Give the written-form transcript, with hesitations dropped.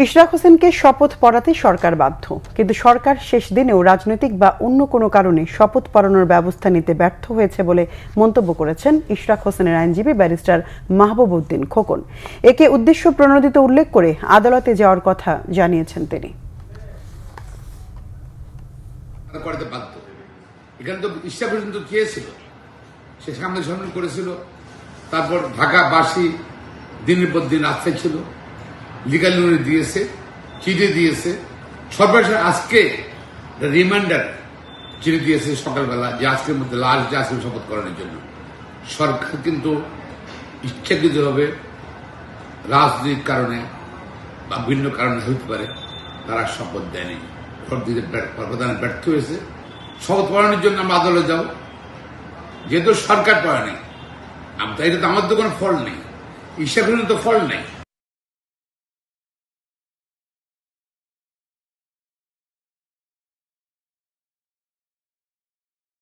ইশরাক হোসেনকে শপথ পড়াতে সরকার বাধ্য, কিন্তু সরকার শেষ দিনেও রাজনৈতিক বা অন্য কোনো কারণে শপথ পড়ানোর ব্যবস্থা নিতে ব্যর্থ হয়েছে বলে মন্তব্য করেছেন ইশরাক হোসেনের আইনজীবী ব্যারিস্টার মাহবুব উদ্দিন খোকন। একে উদ্দেশ্য প্রণোদিত উল্লেখ করে আদালতে যাওয়ার কথা জানিয়েছেন তিনি। এখানে তো ইশরাক হোসেন তো চেয়েছিল, সে সামনে সামনে করেছিল, তারপর ঢাকাবাসী দিনের পর দিন আস্থা ছিল, লিগাল নোটিশ দিয়েছে, চিঠি দিয়েছে, সর্বশেষ আজকে রিমাইন্ডার চিঠি দিয়েছে সকালবেলা যে আজকের মধ্যে লাস্ট ডে আজকে শপথ করানোর জন্য। সরকার কিন্তু ইচ্ছাকৃতভাবে রাজনৈতিক কারণে বা ভিন্ন কারণে হতে পারে তারা শপথ দেয়নি, প্রদানে ব্যর্থ হয়েছে। শপথ পড়ানোর জন্য আমরা আদালতে যাব, যেহেতু সরকার পড়া নেই, এটা তো আমার তো কোনো ফল নেই, ইশরাক হোসেনের তো ফল নেই।